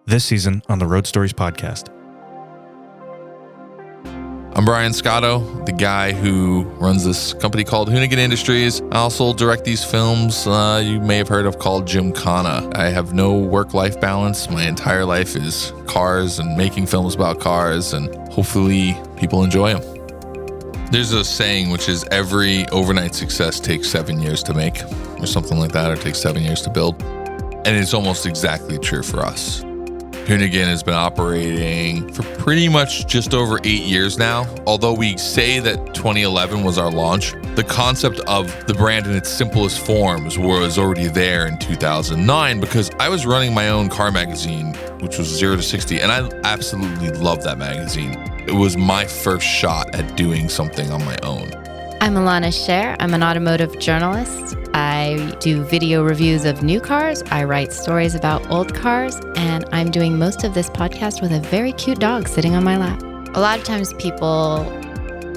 this season on the Road Stories podcast. I'm Brian Scotto, the guy who runs this company called Hoonigan Industries. I also direct these films you may have heard of called Gymkhana. I have no work-life balance. My entire life is cars and making films about cars, and hopefully people enjoy them. There's a saying which is every overnight success takes 7 years to make, or something like that, or takes 7 years to build. And it's almost exactly true for us. Hoonigan has been operating for pretty much just over 8 years now. Although we say that 2011 was our launch, the concept of the brand in its simplest forms was already there in 2009 because I was running my own car magazine, which was 0 to 60, and I absolutely loved that magazine. It was my first shot at doing something on my own. I'm Alana Scher. I'm an automotive journalist. I do video reviews of new cars. I write stories about old cars, and I'm doing most of this podcast with a very cute dog sitting on my lap. A lot of times people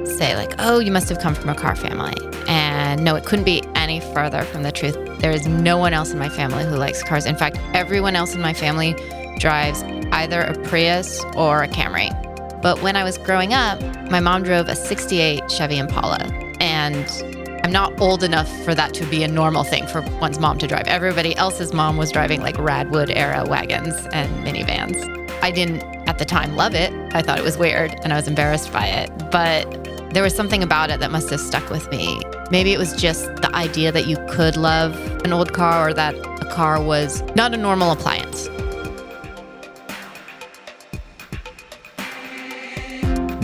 say like, oh, you must have come from a car family. And no, it couldn't be any further from the truth. There is no one else in my family who likes cars. In fact, everyone else in my family drives either a Prius or a Camry. But when I was growing up, my mom drove a 68 Chevy Impala. And I'm not old enough for that to be a normal thing for one's mom to drive. Everybody else's mom was driving like Radwood era wagons and minivans. I didn't at the time love it. I thought it was weird and I was embarrassed by it. But there was something about it that must have stuck with me. Maybe it was just the idea that you could love an old car or that a car was not a normal appliance.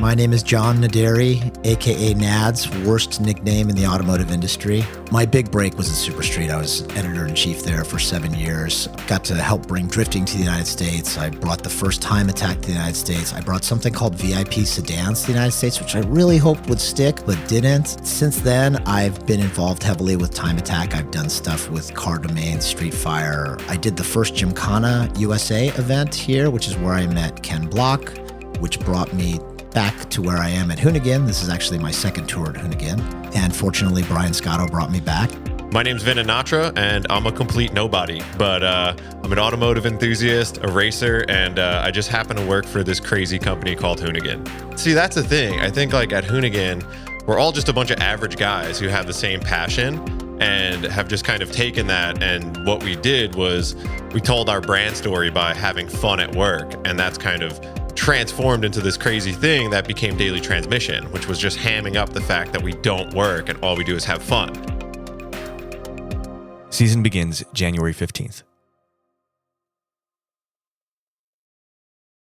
My name is John Naderi, aka Nads, worst nickname in the automotive industry. My big break was at Super Street. I was editor-in-chief there for 7 years. Got to help bring drifting to the United States. I brought the first Time Attack to the United States. I brought something called VIP sedans to the United States, which I really hoped would stick, but didn't. Since then, I've been involved heavily with Time Attack. I've done stuff with Car Domain, Street Fire. I did the first Gymkhana USA event here, which is where I met Ken Block, which brought me back to where I am at Hoonigan. This is actually my second tour at Hoonigan. And fortunately, Brian Scotto brought me back. My name's Vin Anatra, and I'm a complete nobody. But I'm an automotive enthusiast, a racer, and I just happen to work for this crazy company called Hoonigan. See, that's the thing. I think like at Hoonigan, we're all just a bunch of average guys who have the same passion and have just kind of taken that. And what we did was we told our brand story by having fun at work. And that's kind of transformed into this crazy thing that became Daily Transmission, which was just hamming up the fact that we don't work and all we do is have fun. Season begins January 15th.